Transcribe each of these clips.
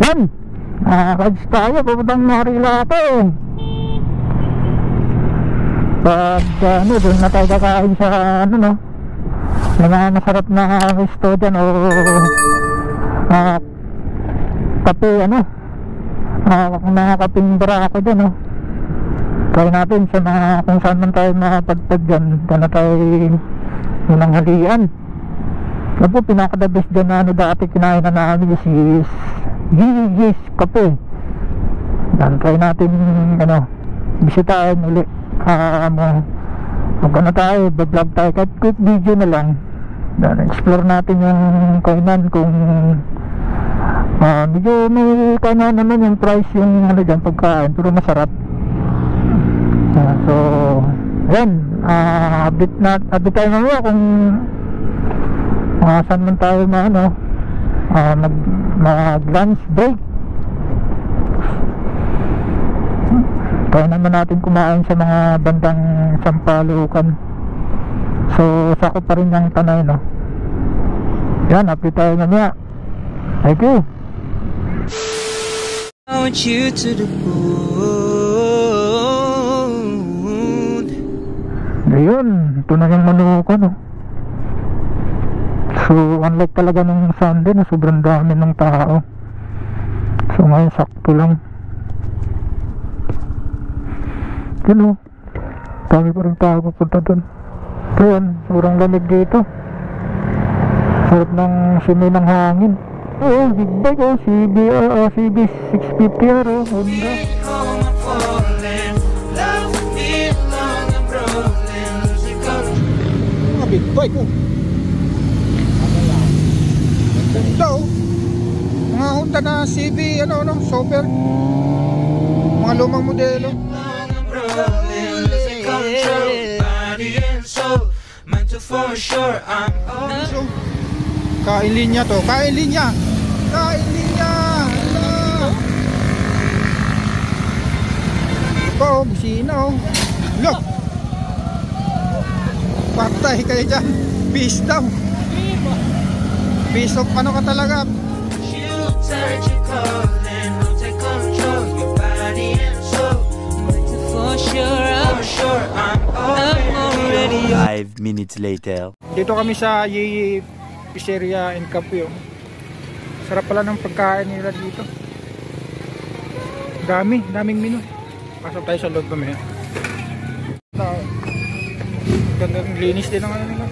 Yan, rides tayo papuntang Marilate. Pag doon na tayo kakain sa no, mga masarap na resto dyan o kape mga kaping barako dyan try natin sa mga kung saan man tayo mapadpad dyan. Dyan na tayo munang halian. Yan po pinaka-the best dyan na dati kinain na namin is Gigi's kape. Dan try natin bisitahin uli. Magkano tayo, vlog tayo kahit quick video na lang. Dan explore natin yung kainan kung medyo may kainan naman yung price yung dyan pagkain pero masarap. So yan, update tayo mamaya kung saan man tayo mag lunch break. Kaya naman natin kumain sa mga bandang Sampalukan. So sakop pa rin yung Tanay Yan, update tayo mamaya. Thank you. I want you to the moon. Ayun, ito na yung Manukan So unlike talaga nung Sunday na sobrang dami ng tao. So ngayon sakto lang. Yun dami pa rin tao pupunta dun. Ayun, sobrang lamig dito. Sarap ng simoy ng hangin. Big bike CB 650 Honda. Mga big bike Honda mga Honda na CB Super, mga lumang modelo. Kain linya to, kain linya. Ito, busina Look, patay kayo dyan. Peace down. Peace of ka talaga. I'm 5 minutes later. Dito kami sa Yeye Pizzeria and Cafe. Sarap pala ng pagkain nila dito. Daming menu. Pasok tayo sa loob kami. Ganda ng linis din ng nila.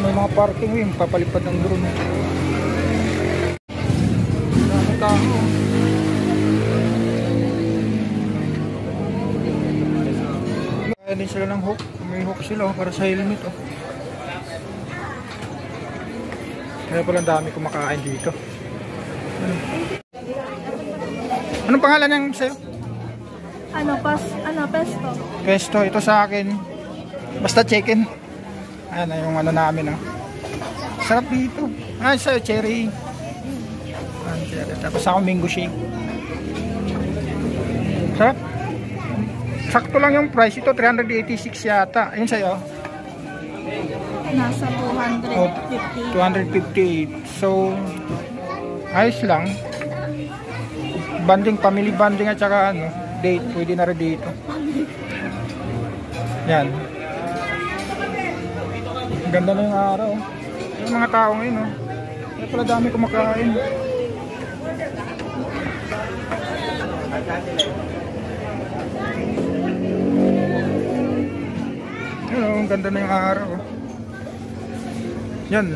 May mga parking yung papalipad ng drone. Daming tao. Kaya din sila ng hook. May hook sila para sa helmet Kaya pala dami kumakain dito. Anong pangalan ng sa'yo? Pesto. Pesto, ito sa akin. Basta chicken. Ayan yung namin Sarap dito. Sa'yo cherry. Tapos ako mango shake. Sarap. Sakto lang yung price. Ito 386 yata. Ayun sa'yo. Nasa 250. 258. So ayos lang. Banding, family banding at saka date. Pwede na rin dito. Yan. Ganda na yung araw. Yung mga tao ngayon Kaya pala dami kumakain. Ang ganda na yung araw. Yan.